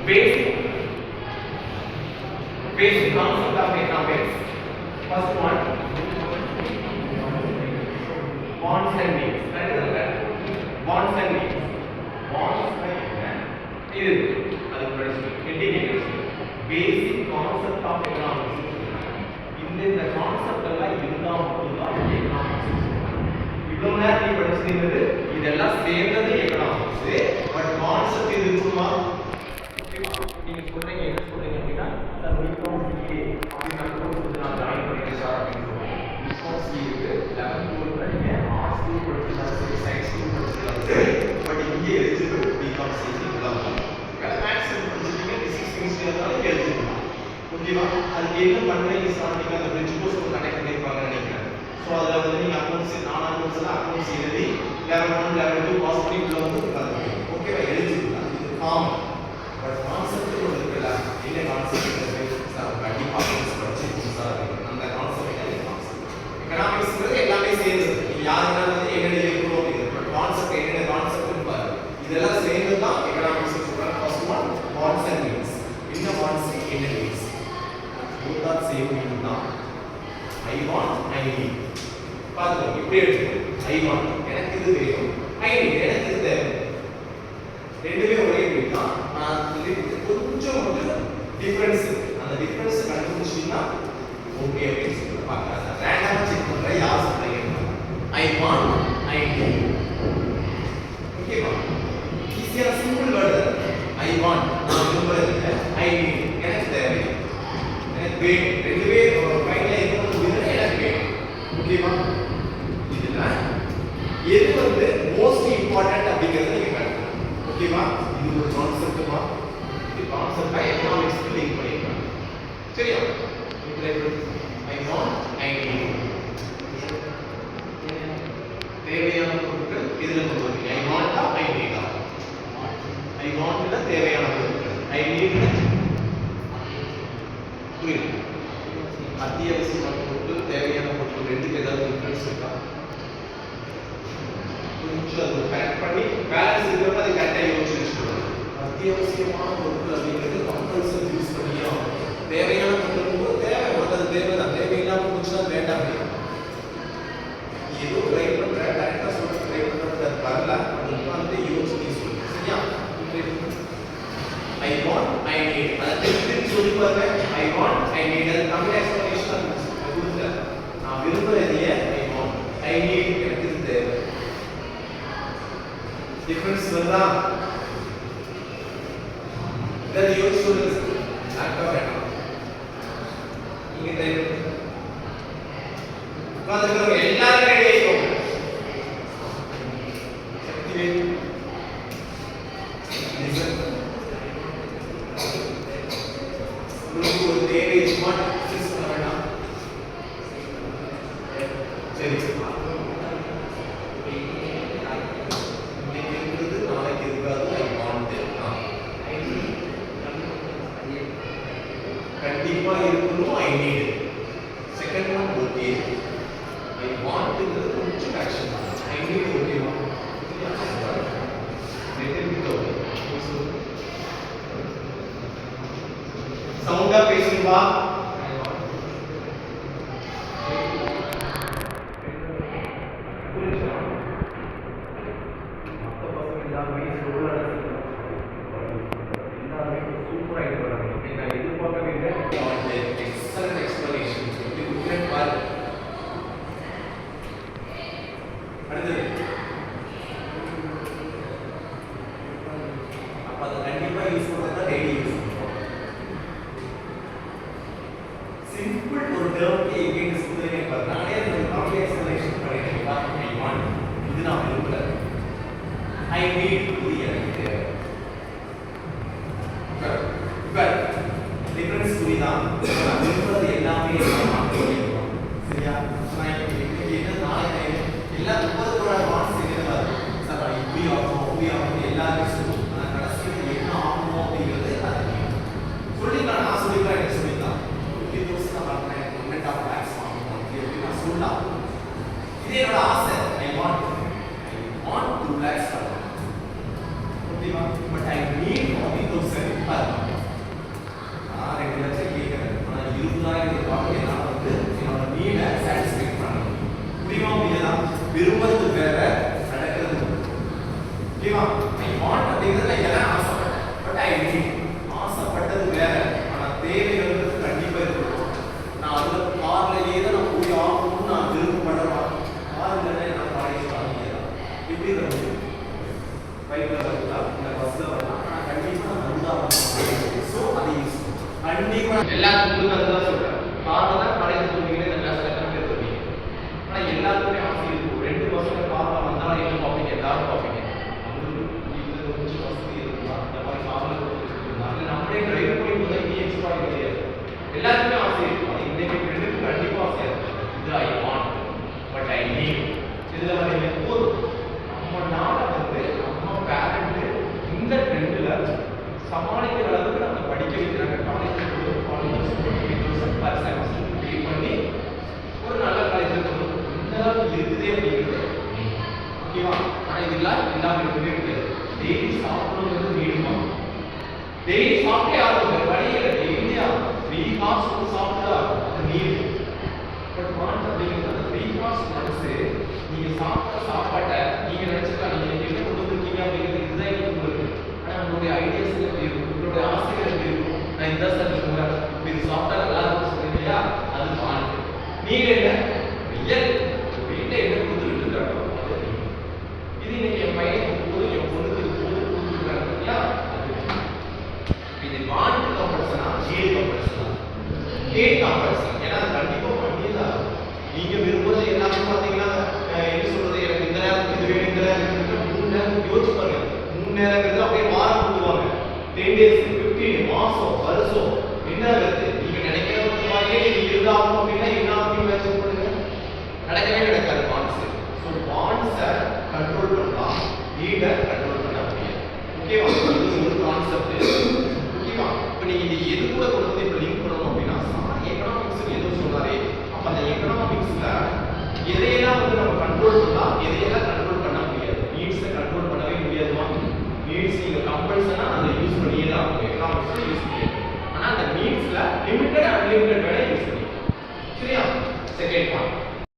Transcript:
basic concept of economics. First one, wants and needs. That is the wants and needs. Wants இது அது படிச்சு heading basic concept of economics. இந்த concept எல்லாம் இருந்தா மட்டும்தான் economics. இவ்வளவு நேரம் நீ படிச்சிருந்தது இதெல்லாம் சேர்ந்தது எக்கனாமிக்ஸ். பட் கான்செப்ட் இது இருக்குமா? நீங்க சொல்றீங்க என்ன சொல்றீங்க அப்படின்னா சார் பிகாம் சிஏ அப்படின்னு நான் ஜாயின் பண்ணிட்டேன் சார் அப்படின்னு சொல்லுவாங்க. பிகாம் சிஏக்கு 11th 12th படிங்க, ஆர்ட்ஸ் குரூப் படிச்சிருந்தாலும் சரி, சயின்ஸ் குரூப் படிச்சிருந்தாலும் சரி, பட் இங்கே எலிஜிபிள் பிகாம் சிஏ இதெல்லாம் மேக்ஸ் படிச்சிருக்கீங்க, பிசிக்ஸ் கெமிஸ்ட்ரி இருந்தாலும் எலிஜிபிள். ஓகேவா? அதுக்கு என்ன பண்ணுறீங்க சார்? நீங்கள் அந்த பிரிட்ஜ் கோர்ஸ் கனெக்ட் பண்ணியிருப்பாங்கன்னு நினைக்கிறேன். ஸோ அதில் வந்து நீங்கள் அக்கௌண்ட்ஸ் அக்கௌண்ட்ஸ்லாம் அக்கௌண்ட்ஸ் எழுதி லெவல் 1 லெவல் 2 பாஸ் பண்ணி உள்ள வந்து உட்காந்துருக்கீங்க. ஓகேவா? எலிஜிபிள் தான், இது காமன். பட் கான்செப்ட் ஒன்று இருக்குல்ல, என்ன கான்செப்ட் சார் கண்டிப்பாக படிச்சு புதுசாக இருக்கு. அந்த கான்செப்ட் எக்கனாமிக்ஸ்ங்கிறது எல்லாமே சேர்ந்து நீங்கள் யாருன்னா வந்து என்னென்ன இருக்கணும் அப்படிங்கிறது. பட் கான்செப்ட் என்னென்ன கான்செப்ட்னு பாருங்க, இதெல்லாம் சேர்ந்து தான் எக்கனாமிக்ஸ் சொல்கிறாங்க. First one wants and needs. என்ன வாண்ட்ஸ் என்ன needs both are same meaning தான். I want, I need. பாருங்க இப்படி எடுத்துக்கோ. I want எனக்கு இது வேணும், I need எனக்கு இது தேவை. ரெண்டுமே ஒரே மீனிங் தான். நான் கொஞ்சம் டிஃபரன்ஸ் அந்த டிஃபரன்ஸ் கண்டுபிடிச்சீங்கன்னா ஓகே அப்படின்னு சொல்லி பார்க்கலாம். ரேண்டமா செக் பண்ற யார் சொல்றீங்க? I want, I need. ஓகேவா? ஈஸியா சிம்பிள் வேர்ட். I want நான் விரும்புறது, I need எனக்கு தேவை. வேணும் ரெண்டுமே ஃபைனலா இருக்கணும் எனக்கு வேணும். ஓகேவா? இதுல எது வந்து மோஸ்ட் இம்பார்ட்டன்ட் அப்படிங்கறத நீங்க கண்டுபிடிக்கணும். ஓகேவா? இது ஒரு கான்செப்ட்மா, இது கான்செப்டா எக்கனாமிக்ஸ்க்கு லிங்க் பண்ணிருக்காங்க. சரியா? I want, I need. தேவையான பொருட்கள் இதுல கொண்டு வரீங்க. I want I need. I want ல தேவையான பொருட்கள், I need புரியுது? அத்தியாவசியமான பொருட்கள் தேவையான பொருட்கள் ரெண்டுக்கு ஏதாவது டிஃபரன்ஸ் இருக்கா? கொஞ்சம் அது கரெக்ட் பண்ணி பேலன்ஸ் இருக்கிறப்ப அதை கரெக்டாக யோசிச்சு வச்சுக்கணும். அத்தியாவசியமான பொருட்கள் அப்படிங்கிறது கம்பல்சரி யூஸ் பண்ணியும், தேவையான பொருட்கள் தேவை அது தேவை தான், தேவையில்லாமல் போச்சுன்னா வேண்டாம். ஏதோ ட்ரை பண்ணுற கரெக்டாக சொல்ல ட்ரை பண்ணுறது வரல, அது வந்து யோசிச்சு சொல்லுங்க. சரியா? I want, I need. அதை திருப்பி சொல்லி பாருங்க. I want, I need. அது தமிழ் எக்ஸ்பிளனேஷன் கொடுங்க. நான் விரும்புறது I want, I need எனக்கு இது தேவை. டிஃபரன்ஸ் வருதா? இதை யோசிச்சு சொல்லுங்க. கரெக்டாக வேண்டாம். நீங்க தேவை உட்காந்துருக்கிறவங்க எல்லாரும் ரெடி ஆகிக்கோங்க. சக்தி வேணும். ஒரு தேவை ஸ்மார்ட் ஃபிக்ஸ் பண்ண வேண்டாம். சரி, இன்னைக்கு இருக்கிறது நாளைக்கு இருக்காது. I want கண்டிப்பா இருக்கணும். I need. Second one okay. I want கொஞ்சம் ஆக்ஷன், I need ஓகேவா? சவுண்டா பேசுவா. சிம்பிள் ஒரு டேர்ம்க்கு எங்க ஸ்கூல்ல பார்த்தா நானே அந்த காம்ப்ளெக்ஸ் எக்ஸ்பிளனேஷன் பண்ணிட்டேன். I want இது நான் விரும்பல, I need இது எனக்கு தேவை. பட் டிஃபரன்ஸ் புரியுதா? நான் விரும்புறது எல்லாமே நான் பண்ணிடுவோம். சரியா? நான் என்ன நாளை எல்லாம் 30 கூட வாட்ஸ் என்ன சார் இப்படி ஆகும் எல்லாரும் சொல்லுவோம். நான் கடைசியில் என்ன ஆகணும் அப்படிங்கிறது அது சொல்லிக்கலாம். நான் சொல்லிக்கலாம், எனக்கு சொல்லிக்கலாம். சொல்லலாம். இது என்னோட ஆசை. I want 2 lakhs. ஓகேவா? But I need 40,000. கண்டிப்பா எல்லாத்துக்கும் அதுதான் சொல்றேன். காரணம் தான் காலேஜ் போறீங்க இந்த கிளாஸ்ல எத்தனை பேர் இருக்கீங்க. ஆனா எல்லாத்துக்குமே ஆசை இருக்கும். 2 வருஷம் காரணம் வந்தாலும் என்ன பார்ப்பீங்க, எல்லாரும் பார்ப்பீங்க. நம்மளுக்கு வீட்டுல கொஞ்சம் வசதி இருந்தா இந்த மாதிரி சாதனை கொடுத்துருந்தா இல்லை நம்மளே டிரைவ் பண்ணி போதா இங்கே எக்ஸ்ட்ரா கிடையாது. எல்லாத்துக்குமே ஆசை இருக்கும். அது இன்னைக்கு ஃப்ரெண்டுக்கு கண்டிப்பா ஆசை இருக்கும். இது I want but I need. இதுல வந்து ஒரு நம்ம நாளை வந்து நம்ம பேரண்ட் இந்த ட்ரெண்ட்ல சமாளிக்கிற அளவுக்கு நம்ம படிக்க வைக்கிறாங்க. காலேஜ் பே பண்ணி ஒரு நல்ல காலேஜில் போகணும். இந்த அளவுக்கு இருக்குதே அப்படிங்கிறது ஓகேவா. ஆனால் இதெல்லாம் இல்லாமல் இருக்கவே முடியாது. டெய்லி சாப்பிடணுங்கிறது வேணுமா? டெய்லி சாப்பிட்டே ஆகும். வழியில் டெய்லியா 3 ஹார்ஸ் சாப்பிட்டா அது நீடு. பட் வாண்ட் அப்படிங்கிறது அந்த 3 ஹார்ஸ் மனசு நீங்க சாப்பிட்ட சாப்பாட்டை நீங்க நினைச்சுக்கலாம் நீங்க என்ன கொண்டு வந்திருக்கீங்க அப்படிங்கிறது இதுதான் எனக்கு உங்களுக்கு. ஆனால் உங்களுடைய ஐடியாஸ் எப்படி இருக்கும், உங்களுடைய ஆசைகள் எப்படி இருக்கும். நான் இந்த சார் சொல்றேன் இது சாப்பிட்டா நல்லா இருக்கும் சொல்றீங்க இல்லையா, அது வாண்ட். நீங்க என்ன ரியல் வீட்டில் என்ன கொடுத்துட்டு இருக்காங்களோ அது இது இன்னைக்கு என் பையனுக்கு போதும் என் பொண்ணுக்கு போதும் கொடுத்துருக்காங்க இல்லையா, அது இது வாண்ட் கம்பல்சனா நீட் கம்பல்சனா நீட் கம்பல்சன். ஏன்னா அது கண்டிப்பா பண்ணிதான் நீங்க விரும்புறது எல்லாமே பார்த்தீங்கன்னா என்ன சொல்றது எனக்கு இந்த நேரம் இது வேணும் இந்த நேரம் 3 நேரம் யோசிச்சு பாருங்க. 3 நேரங்கிறது அப்படியே வாரம் கொடுத்துருவாங்க. 10 days 15 மாசம் வருஷம் என்ன வருது நீங்க நினைக்கிற மாதிரியே நீங்க இருந்தாலும் அப்படின்னா என்ன அப்படின்னு மேட்ச் பண்ணுங்க நடக்கவே நடக்காது. பாண்ட்ஸ் ஸோ பாண்ட்ஸை கண்ட்ரோல் பண்ணலாம், நீடை கண்ட்ரோல் பண்ண முடியாது. ஓகேவா, இது ஒரு கான்செப்ட். ஓகேவா, இப்போ நீங்க இது எது கூட கொண்டு வந்து இப்போ லிங்க் பண்ணணும் அப்படின்னா எக்கனாமிக்ஸ் ஏதோ சொன்னாரே அப்போ அந்த எக்கனாமிக்ஸ்ல எதையெல்லாம் வந்து நம்ம கண்ட்ரோல் பண்ணலாம், எதையெல்லாம் கண்ட்ரோல் பண்ண முடியாது. நீட்ஸை கண்ட்ரோல் பண்ணவே முடியாதுமா. நீட்ஸ் நீங்க கம்பல்சனா அதை யூஸ் பண்ணியே தான் எக்கனாமிக்ஸ்ல யூஸ் பண்ணியது. ஆனால் அந்த நீட்ஸ்ல லிமிட்டட் அன்லிமிட்டட் வேலை யூஸ் பண்ணிக்கலாம். சரியா, செகண்ட் பாயிண்ட்